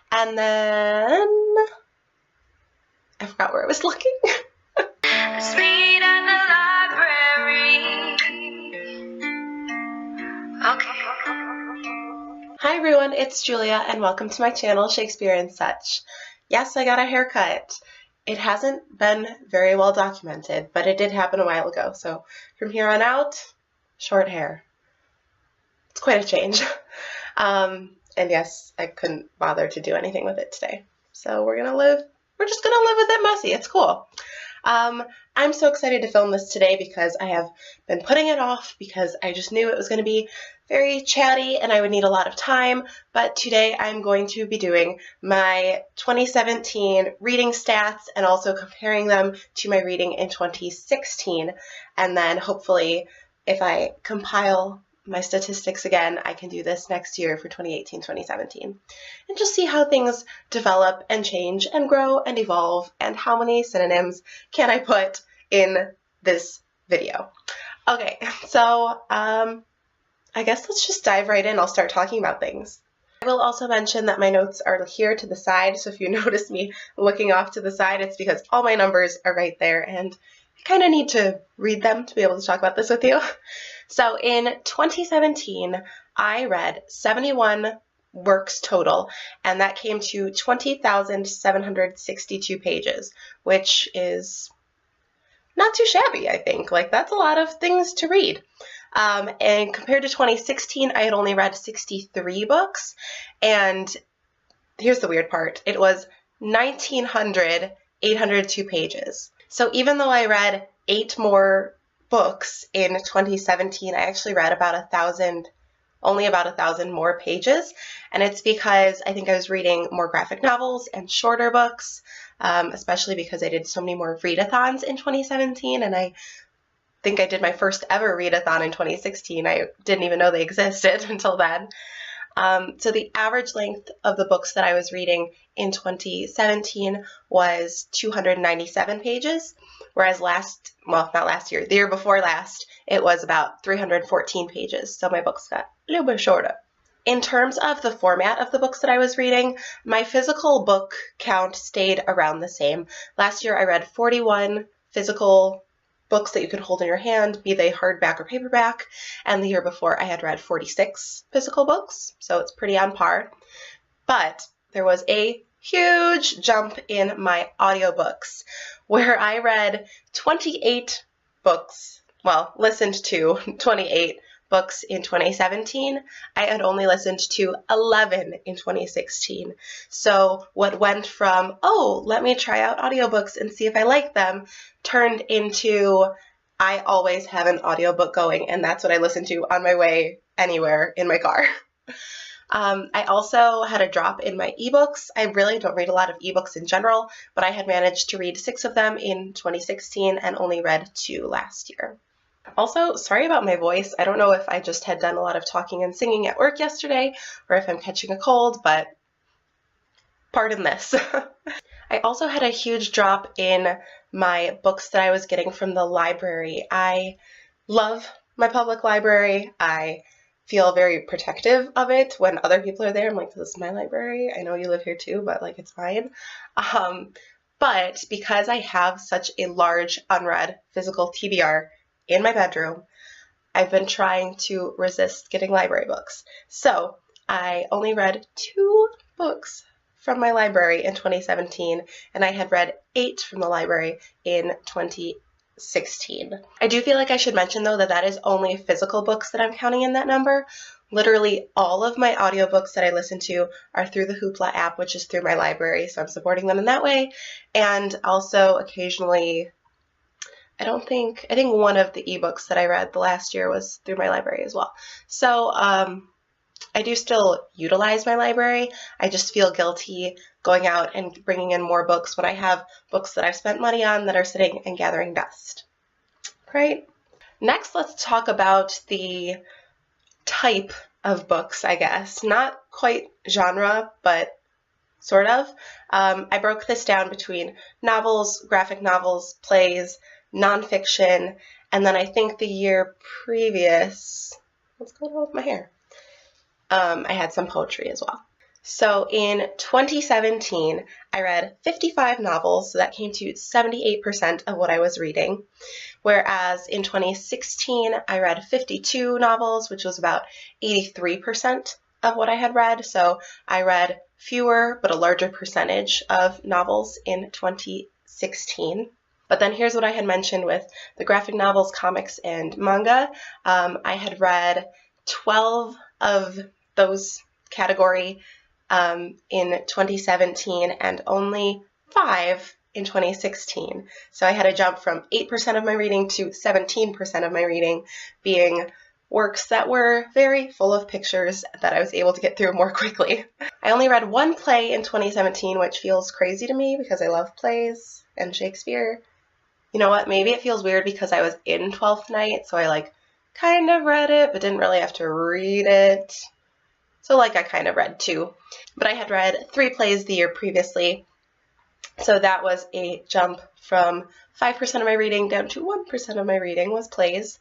And then I forgot where I was looking. Let's read at the library. Okay. Hi everyone, it's Julia and welcome to my channel, Shakespeare and Such. Yes, I got a haircut. It hasn't been very well documented, but it did happen a while ago. So from here on out, short hair. It's quite a change. And yes, I couldn't bother to do anything with it today. So we're just gonna live with it messy. It's cool. I'm so excited to film this today because I have been putting it off because I just knew it was going to be very chatty and I would need a lot of time. But today I'm going to be doing my 2017 reading stats and also comparing them to my reading in 2016. And then hopefully if I compile my statistics again, I can do this next year for 2018-2017 and just see how things develop and change and grow and evolve and how many synonyms can I put in this video. Okay, so I guess let's just dive right in. I'll start talking about things. I will also mention that my notes are here to the side, so if you notice me looking off to the side, it's because all my numbers are right there and I kind of need to read them to be able to talk about this with you. So in 2017, I read 71 works total, and that came to 20,762 pages, which is not too shabby, I think. Like, that's a lot of things to read. And compared to 2016, I had only read 63 books, and here's the weird part. It was 1,802 pages. So even though I read 8 more books in 2017, I actually read only about 1,000 more pages, and it's because I think I was reading more graphic novels and shorter books, especially because I did so many more readathons in 2017, and I think I did my first ever readathon in 2016. I didn't even know they existed until then. So the average length of the books that I was reading in 2017 was 297 pages, whereas the year before last, it was about 314 pages. So my books got a little bit shorter. In terms of the format of the books that I was reading, my physical book count stayed around the same. Last year I read 41 physical books that you could hold in your hand, be they hardback or paperback, and the year before I had read 46 physical books, so it's pretty on par. But there was a huge jump in my audiobooks, where I read 28 books, listened to 28 books in 2017. I had only listened to 11 in 2016. So what went from, oh, let me try out audiobooks and see if I like them, turned into, I always have an audiobook going, and that's what I listen to on my way anywhere in my car. I also had a drop in my ebooks. I really don't read a lot of ebooks in general, but I had managed to read 6 of them in 2016 and only read 2 last year. Also, sorry about my voice. I don't know if I just had done a lot of talking and singing at work yesterday or if I'm catching a cold, but pardon this. I also had a huge drop in my books that I was getting from the library. I love my public library. I feel very protective of it when other people are there. I'm like, this is my library. I know you live here too, but like, it's fine. But because I have such a large unread physical TBR in my bedroom, I've been trying to resist getting library books. So I only read 2 books from my library in 2017, and I had read 8 from the library in 2016. I do feel like I should mention, though, that is only physical books that I'm counting in that number. Literally all of my audiobooks that I listen to are through the Hoopla app, which is through my library, so I'm supporting them in that way. And also occasionally, I think one of the ebooks that I read the last year was through my library as well. So I do still utilize my library. I just feel guilty going out and bringing in more books when I have books that I've spent money on that are sitting and gathering dust. Right? Next, let's talk about the type of books, I guess. Not quite genre, but sort of. I broke this down between novels, graphic novels, plays, nonfiction, and then I think the year previous, what's going on with my hair? I had some poetry as well. So in 2017, I read 55 novels, so that came to 78% of what I was reading. Whereas in 2016, I read 52 novels, which was about 83% of what I had read. So I read fewer but a larger percentage of novels in 2016. But then here's what I had mentioned with the graphic novels, comics, and manga. I had read 12 of those category in 2017 and only 5 in 2016. So I had a jump from 8% of my reading to 17% of my reading being works that were very full of pictures that I was able to get through more quickly. I only read one play in 2017, which feels crazy to me because I love plays and Shakespeare. You know what? Maybe it feels weird because I was in 12th Night, so I kind of read it, but didn't really have to read it. So I kind of read 2. But I had read 3 plays the year previously. So that was a jump from 5% of my reading down to 1% of my reading was plays.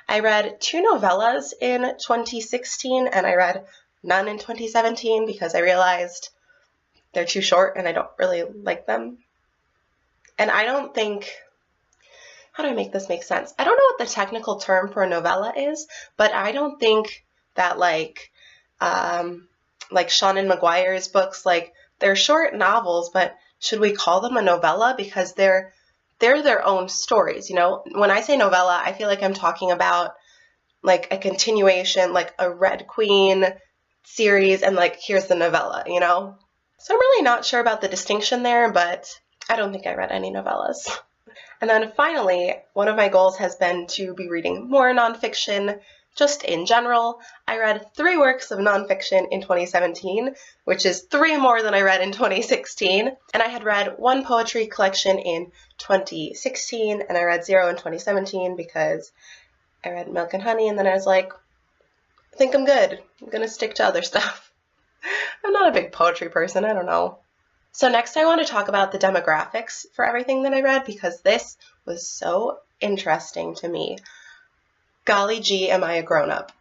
I read 2 novellas in 2016, and I read none in 2017 because I realized they're too short and I don't really like them. And I don't think, how do I make this make sense? I don't know what the technical term for a novella is, but I don't think that Seanan McGuire's books, they're short novels, but should we call them a novella? Because they're their own stories, you know? When I say novella, I feel like I'm talking about a continuation, a Red Queen series, and here's the novella, you know? So I'm really not sure about the distinction there, but I don't think I read any novellas. And then finally, one of my goals has been to be reading more nonfiction. Just in general, I read 3 works of nonfiction in 2017, which is 3 more than I read in 2016. And I had read 1 poetry collection in 2016, and I read 0 in 2017 because I read Milk and Honey, and then I was like, I think I'm good. I'm going to stick to other stuff. I'm not a big poetry person, I don't know. So next I want to talk about the demographics for everything that I read because this was so interesting to me. Golly gee, am I a grown-up.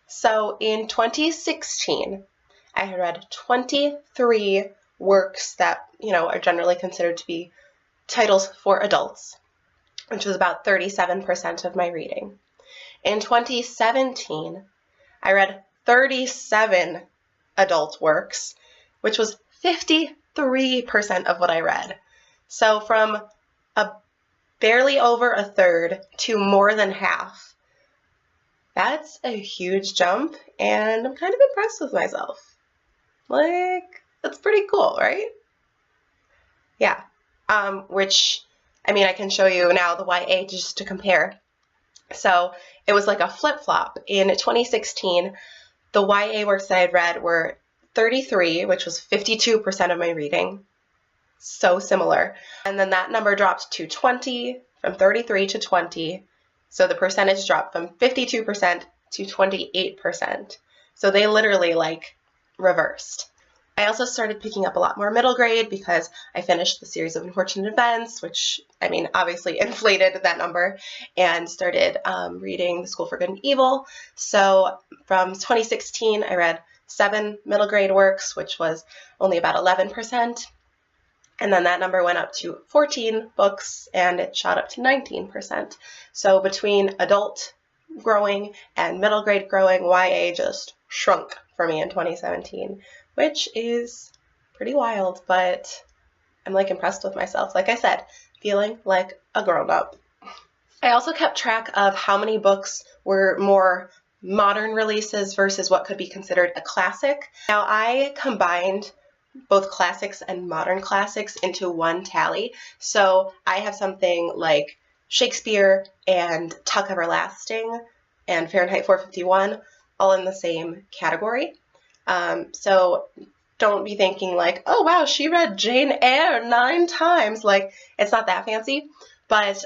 So in 2016, I had read 23 works that, are generally considered to be titles for adults, which was about 37% of my reading. In 2017, I read 37 adult works, which was 53% of what I read. So from a barely over a third to more than half. That's a huge jump, and I'm kind of impressed with myself. That's pretty cool, right? Yeah. Which, I can show you now the YA just to compare. So it was like a flip-flop. In 2016, the YA works that I had read were 33, which was 52% of my reading. So similar. And then that number dropped to 20, from 33 to 20. So the percentage dropped from 52% to 28%. So they literally reversed. I also started picking up a lot more middle grade because I finished the series of Unfortunate Events, which, obviously inflated that number, and started reading The School for Good and Evil. So from 2016, I read 7 middle grade works, which was only about 11%. And then that number went up to 14 books, and it shot up to 19%. So between adult growing and middle grade growing, YA just shrunk for me in 2017, which is pretty wild, but I'm impressed with myself. Like I said, feeling like a grown-up. I also kept track of how many books were more modern releases versus what could be considered a classic. Now, I combined both classics and modern classics into one tally. So I have something like Shakespeare and Tuck Everlasting and Fahrenheit 451 all in the same category. So don't be thinking oh wow, she read Jane Eyre 9 times. It's not that fancy, but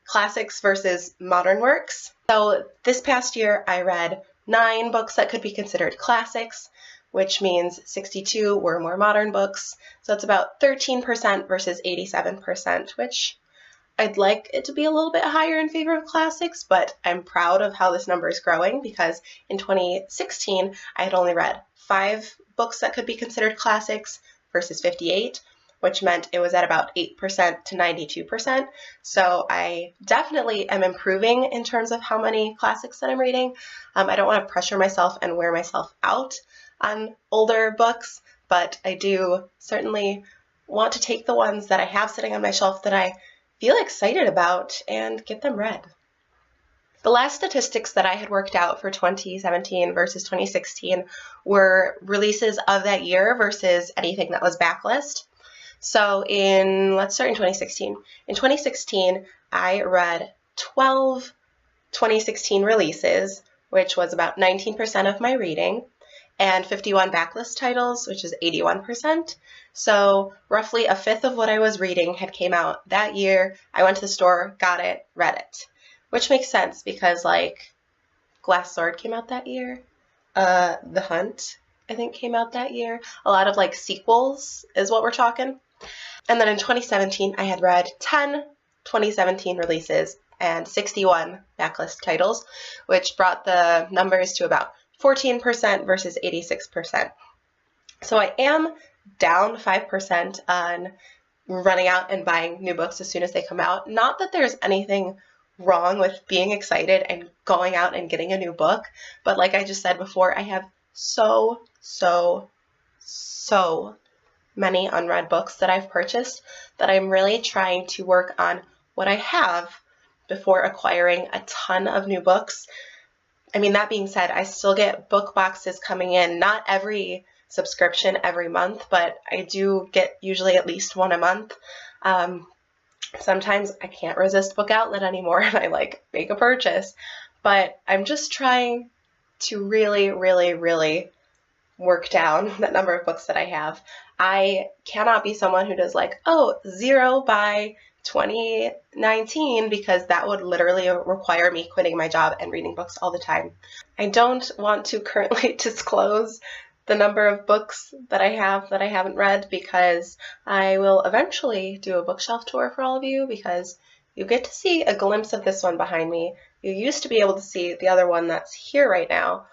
classics versus modern works. So this past year I read 9 books that could be considered classics, which means 62 were more modern books. So it's about 13% versus 87%, which I'd like it to be a little bit higher in favor of classics, but I'm proud of how this number is growing because in 2016, I had only read 5 books that could be considered classics versus 58, which meant it was at about 8% to 92%. So I definitely am improving in terms of how many classics that I'm reading. I don't want to pressure myself and wear myself out on older books, but I do certainly want to take the ones that I have sitting on my shelf that I feel excited about and get them read. The last statistics that I had worked out for 2017 versus 2016 were releases of that year versus anything that was backlist. So let's start in 2016. In 2016, I read 12 2016 releases, which was about 19% of my reading, and 51 backlist titles, which is 81%. So roughly a fifth of what I was reading had came out that year. I went to the store, got it, read it, which makes sense because like Glass Sword came out that year. The Hunt, I think, came out that year. A lot of like sequels is what we're talking. And then in 2017, I had read 10 2017 releases and 61 backlist titles, which brought the numbers to about 14% versus 86%. So I am down 5% on running out and buying new books as soon as they come out. Not that there's anything wrong with being excited and going out and getting a new book, but like I just said before, I have so many unread books that I've purchased that I'm really trying to work on what I have before acquiring a ton of new books. I mean, that being said, I still get book boxes coming in, not every subscription every month, but I do get usually at least one a month. Sometimes I can't resist Book Outlet anymore and I like make a purchase, but I'm just trying to really work down the number of books that I have. I cannot be someone who does like, oh, 0 by 2019, because that would literally require me quitting my job and reading books all the time. I don't want to currently disclose the number of books that I have that I haven't read, because I will eventually do a bookshelf tour for all of you, because you get to see a glimpse of this one behind me. You used to be able to see the other one that's here right now,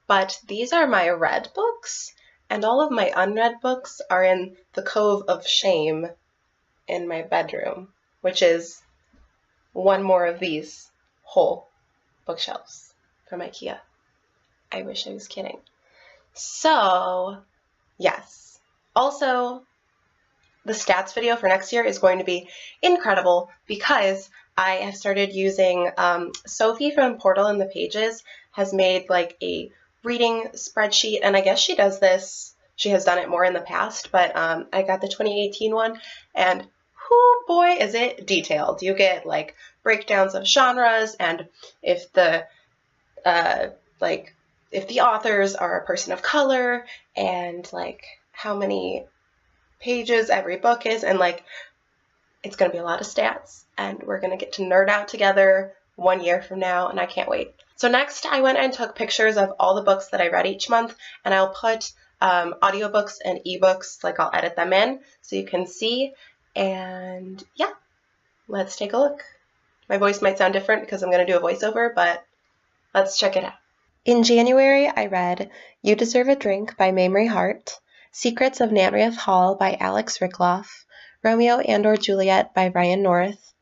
but these are my read books, and all of my unread books are in the Cove of Shame in my bedroom, which is one more of these whole bookshelves from IKEA. I wish I was kidding. So, yes. Also, the stats video for next year is going to be incredible because I have started using, Sophie from Portal in the Pages has made like a reading spreadsheet, and I guess she does this, she has done it more in the past, but I got the 2018 one, and whoo boy is it detailed. You get like breakdowns of genres, and if the if the authors are a person of color, and like how many pages every book is, and like it's going to be a lot of stats, and we're going to get to nerd out together 1 year from now, and I can't wait. So next, I went and took pictures of all the books that I read each month, and I'll put audiobooks and ebooks, like I'll edit them in so you can see, and yeah, let's take a look. My voice might sound different because I'm going to do a voiceover, but let's check it out. In January, I read You Deserve a Drink by Mamrie Hart, Secrets of Nanrieth Hall by Alex Rickloff, Romeo and/or Juliet by Ryan North,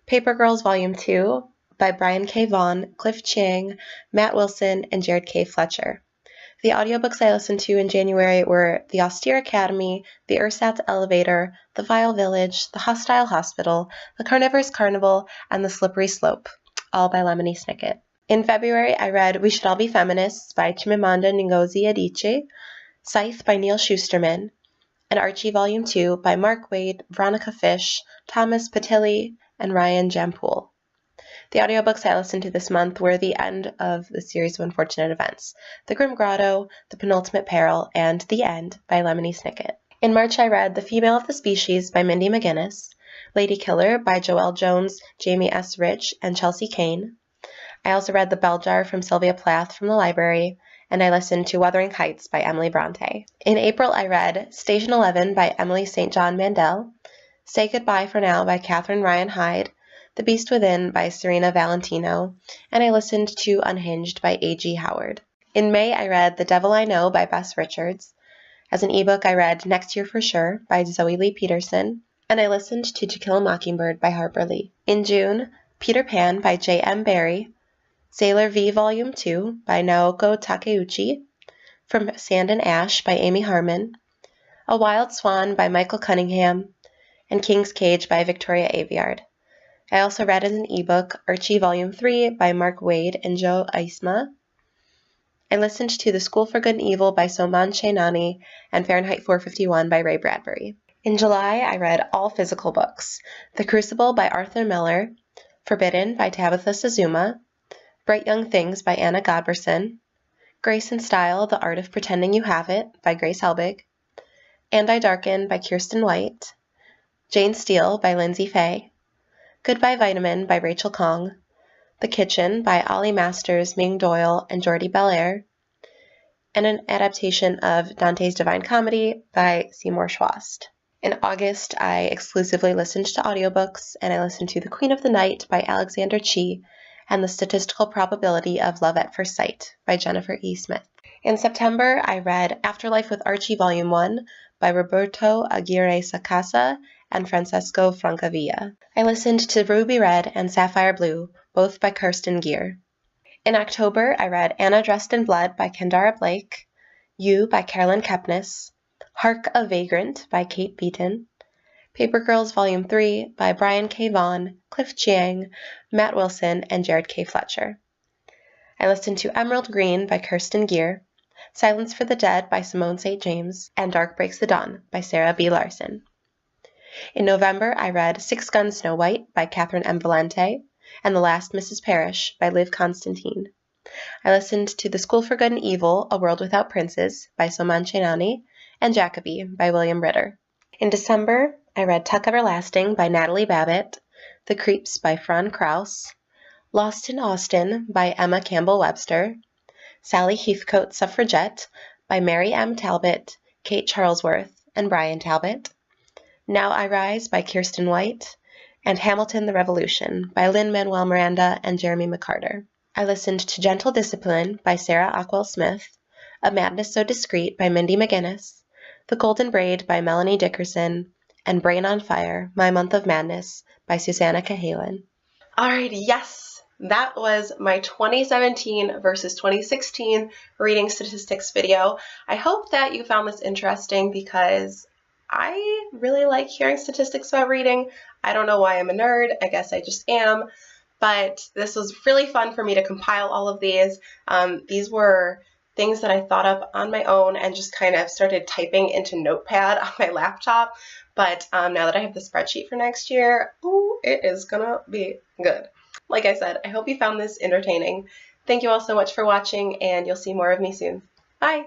Paper Girls Volume 2 by Brian K. Vaughan, Cliff Chiang, Matt Wilson, and Jared K. Fletcher. The audiobooks I listened to in January were The Austere Academy, The Ersatz Elevator, The Vile Village, The Hostile Hospital, The Carnivorous Carnival, and The Slippery Slope, all by Lemony Snicket. In February, I read We Should All Be Feminists by Chimamanda Ngozi Adichie, Scythe by Neal Shusterman, and Archie Volume 2 by Mark Waid, Veronica Fish, Thomas Patilli, and Ryan Jampool. The audiobooks I listened to this month were the end of the series of Unfortunate Events, The Grim Grotto, The Penultimate Peril, and The End by Lemony Snicket. In March, I read The Female of the Species by Mindy McGinnis, Lady Killer by Joelle Jones, Jamie S. Rich, and Chelsea Kane. I also read The Bell Jar from Sylvia Plath from the library, and I listened to Wuthering Heights by Emily Bronte. In April, I read Station 11 by Emily St. John Mandel, Say Goodbye for Now by Catherine Ryan Hyde, The Beast Within by Serena Valentino, and I listened to Unhinged by A.G. Howard. In May, I read The Devil I Know by Bess Richards, As an ebook, I read Next Year for Sure by Zoe Lee Peterson, and I listened to To Kill a Mockingbird by Harper Lee. In June, Peter Pan by J.M. Barrie, Sailor V Volume 2 by Naoko Takeuchi, From Sand and Ash by Amy Harmon, A Wild Swan by Michael Cunningham, and King's Cage by Victoria Aveyard. I also read as an ebook Archie Volume 3 by Mark Wade and Joe Eisma. I listened to The School for Good and Evil by Soman Chainani and Fahrenheit 451 by Ray Bradbury. In July, I read all physical books: The Crucible by Arthur Miller, Forbidden by Tabitha Suzuma, Bright Young Things by Anna Godberson, Grace and Style, The Art of Pretending You Have It by Grace Helbig, And I Darken by Kirsten White, Jane Steele by Lindsay Fay, Goodbye Vitamin by Rachel Kong, The Kitchen by Ollie Masters, Ming Doyle, and Jordi Belair, and an adaptation of Dante's Divine Comedy by Seymour Schwast. In August, I exclusively listened to audiobooks, and I listened to The Queen of the Night by Alexander Chee and The Statistical Probability of Love at First Sight by Jennifer E. Smith. In September, I read Afterlife with Archie Volume 1 by Roberto Aguirre Sacasa and Francesco Francavilla. I listened to Ruby Red and Sapphire Blue, both by Kirsten Gear. In October, I read Anna Dressed in Blood by Kendara Blake, You by Carolyn Kepnes, Hark a Vagrant by Kate Beaton, Paper Girls Volume 3 by Brian K. Vaughan, Cliff Chiang, Matt Wilson, and Jared K. Fletcher. I listened to Emerald Green by Kirsten Gear, Silence for the Dead by Simone St. James, and Dark Breaks the Dawn by Sarah B. Larson. In November, I read Six Gun Snow White by Catherine M. Valente and The Last Mrs. Parrish by Liv Constantine. I listened to The School for Good and Evil, A World Without Princes by Soman Chainani and Jacoby by William Ritter. In December, I read Tuck Everlasting by Natalie Babbitt, The Creeps by Fran Kraus, Lost in Austin by Emma Campbell-Webster, Sally Heathcote Suffragette by Mary M. Talbot, Kate Charlesworth, and Brian Talbot, Now I Rise by Kirsten White, and Hamilton the Revolution by Lin-Manuel Miranda and Jeremy McCarter. I listened to Gentle Discipline by Sarah Ockwell Smith, A Madness So Discreet by Mindy McGinnis, The Golden Braid by Melanie Dickerson, and Brain on Fire, My Month of Madness by Susanna Cahalan. Alrighty, yes, that was my 2017 versus 2016 reading statistics video. I hope that you found this interesting because I really like hearing statistics about reading. I don't know why I'm a nerd. I guess I just am. But this was really fun for me to compile all of these. These were things that I thought up on my own and just kind of started typing into Notepad on my laptop. But now that I have the spreadsheet for next year, ooh, it is gonna be good. Like I said, I hope you found this entertaining. Thank you all so much for watching, and you'll see more of me soon. Bye!